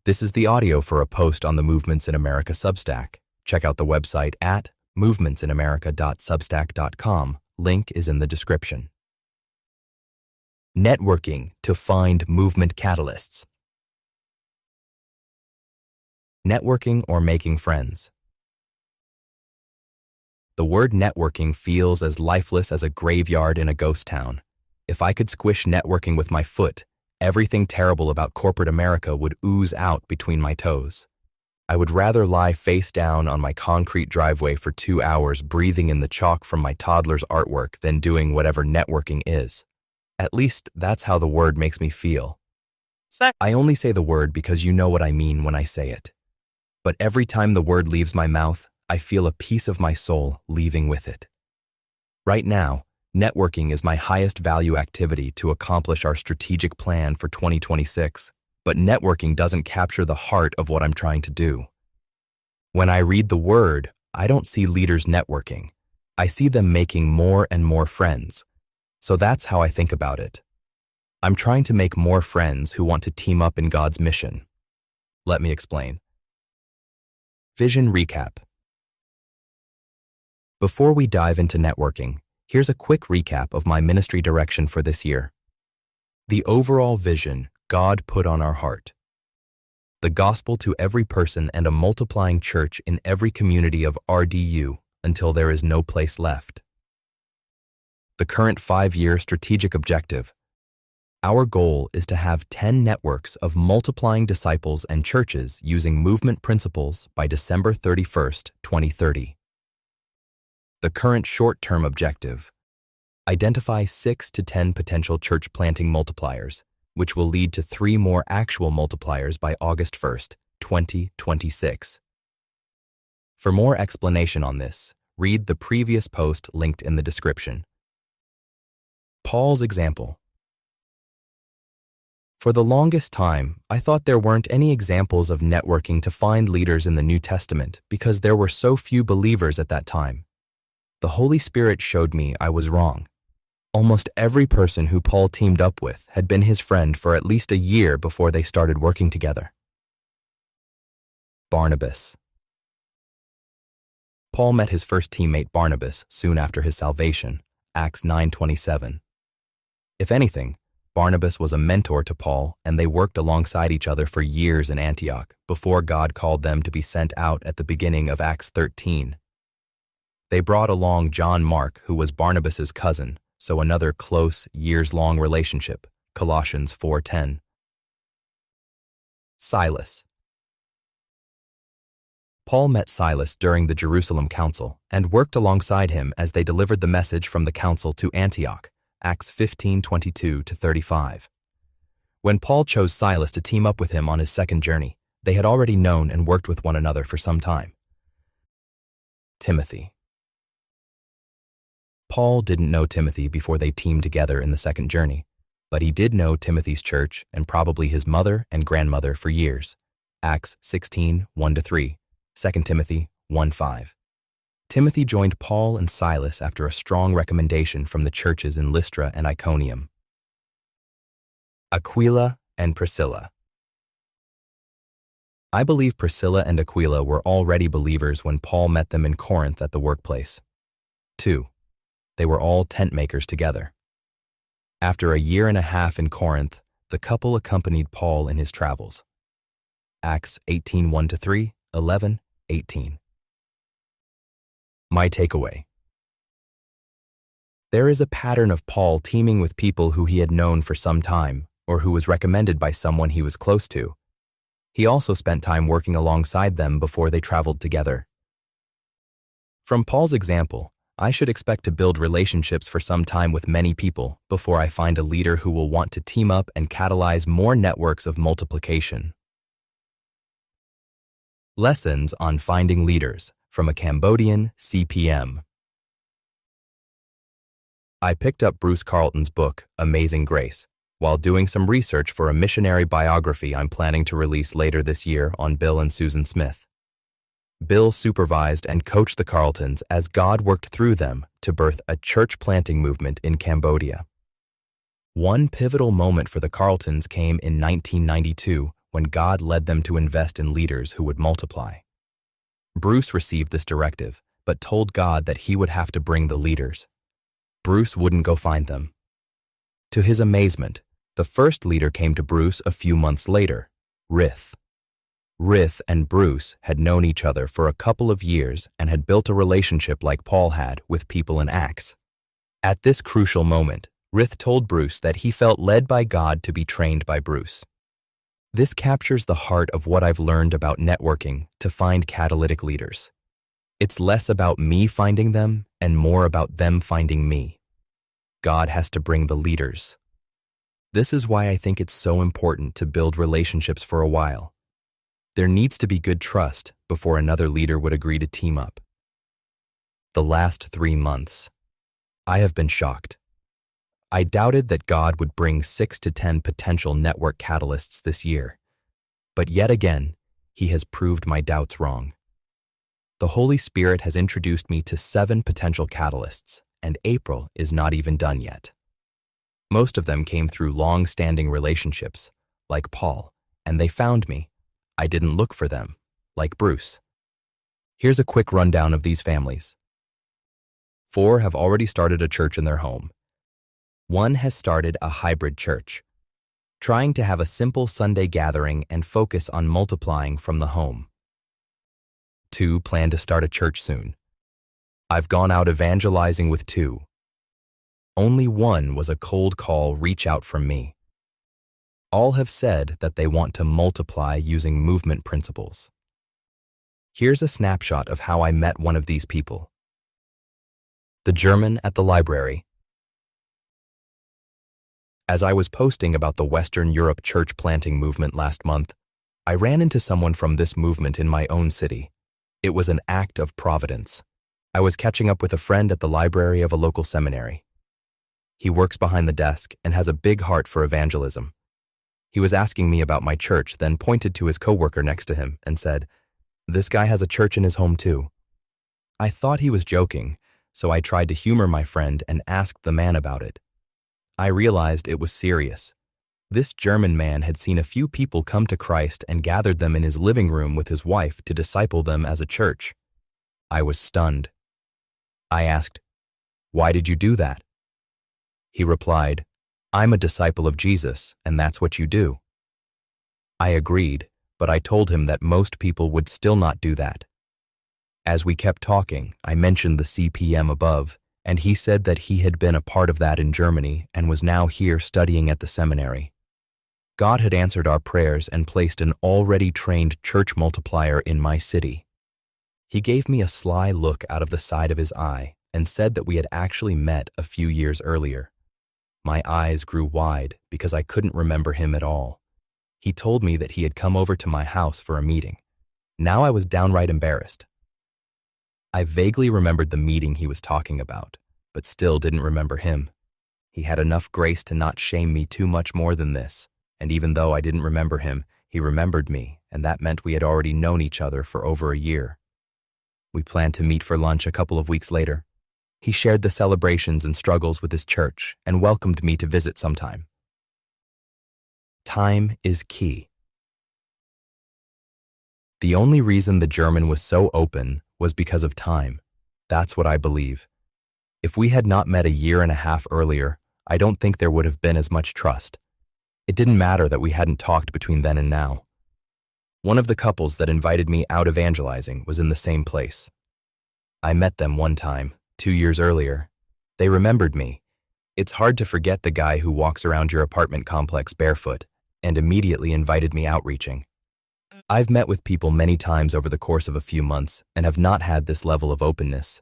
This is the audio for a post on the Movements in America Substack. Check out the website at movementsinamerica.substack.com. Link is in the description. Networking to find movement catalysts. Networking or making friends. The word networking feels as lifeless as a graveyard in a ghost town. If I could squish networking with my foot, everything terrible about corporate America would ooze out between my toes. I would rather lie face down on my concrete driveway for 2 hours breathing in the chalk from my toddler's artwork than doing whatever networking is. At least that's how the word makes me feel. I only say the word because you know what I mean when I say it. But every time the word leaves my mouth, I feel a piece of my soul leaving with it. Right now, networking is my highest value activity to accomplish our strategic plan for 2026, but networking doesn't capture the heart of what I'm trying to do. When I read the word, I don't see leaders networking. I see them making more and more friends. So that's how I think about it. I'm trying to make more friends who want to team up in God's mission. Let me explain. Vision recap. Before we dive into networking, here's a quick recap of my ministry direction for this year. The overall vision God put on our heart. The gospel to every person and a multiplying church in every community of RDU until there is no place left. The current 5-year strategic objective. Our goal is to have 10 networks of multiplying disciples and churches using movement principles by December 31st, 2030. The current short-term objective. Identify 6 to 10 potential church planting multipliers, which will lead to 3 more actual multipliers by August 1st, 2026. For more explanation on this, read the previous post linked in the description. Paul's example. For the longest time, I thought there weren't any examples of networking to find leaders in the New Testament because there were so few believers at that time. The Holy Spirit showed me I was wrong. Almost every person who Paul teamed up with had been his friend for at least a year before they started working together. Barnabas. Paul met his first teammate Barnabas soon after his salvation, Acts 9:27. If anything, Barnabas was a mentor to Paul, and they worked alongside each other for years in Antioch before God called them to be sent out at the beginning of Acts 13. They brought along John Mark, who was Barnabas's cousin, so another close, years-long relationship, Colossians 4:10. Silas. Paul met Silas during the Jerusalem Council and worked alongside him as they delivered the message from the council to Antioch, Acts 15:22-35. When Paul chose Silas to team up with him on his second journey, they had already known and worked with one another for some time. Timothy. Paul didn't know Timothy before they teamed together in the second journey, but he did know Timothy's church and probably his mother and grandmother for years. Acts 16:1-3, 2 Timothy 1:5. Timothy joined Paul and Silas after a strong recommendation from the churches in Lystra and Iconium. Aquila and Priscilla. I believe Priscilla and Aquila were already believers when Paul met them in Corinth at the workplace. 2. They were all tent makers together. After a year and a half in Corinth, the couple accompanied Paul in his travels. Acts 18:1-3, 11:18. My takeaway. There is a pattern of Paul teaming with people who he had known for some time or who was recommended by someone he was close to. He also spent time working alongside them before they traveled together. From Paul's example, I should expect to build relationships for some time with many people before I find a leader who will want to team up and catalyze more networks of multiplication. Lessons on finding leaders from a Cambodian CPM. I picked up Bruce Carlton's book, Amazing Grace, while doing some research for a missionary biography I'm planning to release later this year on Bill and Susan Smith. Bill supervised and coached the Carltons as God worked through them to birth a church planting movement in Cambodia. One pivotal moment for the Carltons came in 1992 when God led them to invest in leaders who would multiply. Bruce received this directive, but told God that he would have to bring the leaders. Bruce wouldn't go find them. To his amazement, the first leader came to Bruce a few months later, Rith. Rith and Bruce had known each other for a couple of years and had built a relationship like Paul had with people in Acts. At this crucial moment, Rith told Bruce that he felt led by God to be trained by Bruce. This captures the heart of what I've learned about networking to find catalytic leaders. It's less about me finding them and more about them finding me. God has to bring the leaders. This is why I think it's so important to build relationships for a while. There needs to be good trust before another leader would agree to team up. The last 3 months, I have been shocked. I doubted that God would bring 6 to 10 potential network catalysts this year. But yet again, He has proved my doubts wrong. The Holy Spirit has introduced me to 7 potential catalysts, and April is not even done yet. Most of them came through long-standing relationships, like Paul, and they found me. I didn't look for them, like Bruce. Here's a quick rundown of these families. 4 have already started a church in their home. 1 has started a hybrid church, trying to have a simple Sunday gathering and focus on multiplying from the home. 2 plan to start a church soon. I've gone out evangelizing with 2. Only 1 was a cold call reach out from me. All have said that they want to multiply using movement principles. Here's a snapshot of how I met one of these people. The German at the library. As I was posting about the Western Europe church planting movement last month, I ran into someone from this movement in my own city. It was an act of providence. I was catching up with a friend at the library of a local seminary. He works behind the desk and has a big heart for evangelism. He was asking me about my church, then pointed to his coworker next to him and said, "This guy has a church in his home too." I thought he was joking, so I tried to humor my friend and asked the man about it. I realized it was serious. This German man had seen a few people come to Christ and gathered them in his living room with his wife to disciple them as a church. I was stunned. I asked, "Why did you do that?" He replied, "I'm a disciple of Jesus, and that's what you do." I agreed, but I told him that most people would still not do that. As we kept talking, I mentioned the CPM above, and he said that he had been a part of that in Germany and was now here studying at the seminary. God had answered our prayers and placed an already trained church multiplier in my city. He gave me a sly look out of the side of his eye and said that we had actually met a few years earlier. My eyes grew wide because I couldn't remember him at all. He told me that he had come over to my house for a meeting. Now I was downright embarrassed. I vaguely remembered the meeting he was talking about, but still didn't remember him. He had enough grace to not shame me too much more than this, and even though I didn't remember him, he remembered me, and that meant we had already known each other for over a year. We planned to meet for lunch a couple of weeks later. He shared the celebrations and struggles with his church and welcomed me to visit sometime. Time is key. The only reason the German was so open was because of time. That's what I believe. If we had not met a year and a half earlier, I don't think there would have been as much trust. It didn't matter that we hadn't talked between then and now. One of the couples that invited me out evangelizing was in the same place. I met them one time, 2 years earlier. They remembered me. It's hard to forget the guy who walks around your apartment complex barefoot, and immediately invited me outreaching. I've met with people many times over the course of a few months and have not had this level of openness.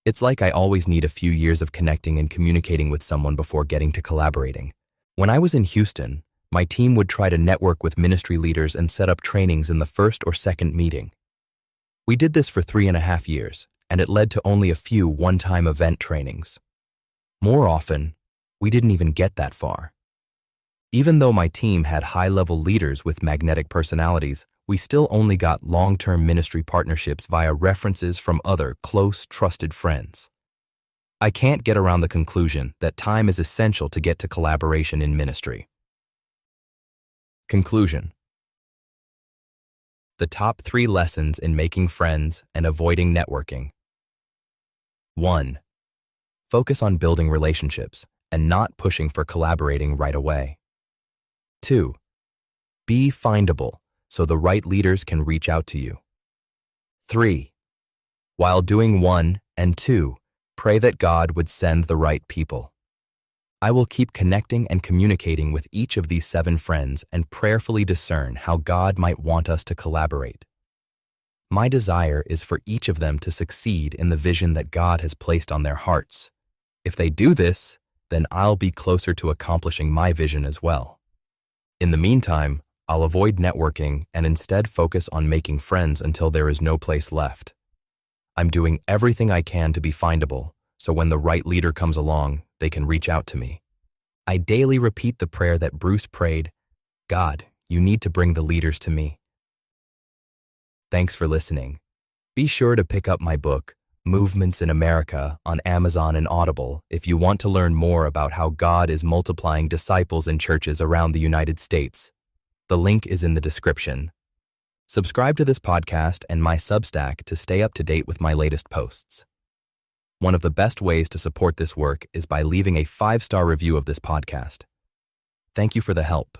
It's like I always need a few years of connecting and communicating with someone before getting to collaborating. When I was in Houston, my team would try to network with ministry leaders and set up trainings in the first or second meeting. We did this for 3.5 years, and it led to only a few one-time event trainings. More often, we didn't even get that far. Even though my team had high-level leaders with magnetic personalities, we still only got long-term ministry partnerships via references from other close, trusted friends. I can't get around the conclusion that time is essential to get to collaboration in ministry. Conclusion: The top 3 lessons in making friends and avoiding networking. 1. Focus on building relationships and not pushing for collaborating right away. 2. Be findable so the right leaders can reach out to you. 3. While doing 1 and 2, pray that God would send the right people. I will keep connecting and communicating with each of these 7 friends and prayerfully discern how God might want us to collaborate. My desire is for each of them to succeed in the vision that God has placed on their hearts. If they do this, then I'll be closer to accomplishing my vision as well. In the meantime, I'll avoid networking and instead focus on making friends until there is no place left. I'm doing everything I can to be findable, so when the right leader comes along, they can reach out to me. I daily repeat the prayer that Bruce prayed, God, you need to bring the leaders to me. Thanks for listening. Be sure to pick up my book, Movements in America, on Amazon and Audible if you want to learn more about how God is multiplying disciples in churches around the United States. The link is in the description. Subscribe to this podcast and my Substack to stay up to date with my latest posts. One of the best ways to support this work is by leaving a 5-star review of this podcast. Thank you for the help.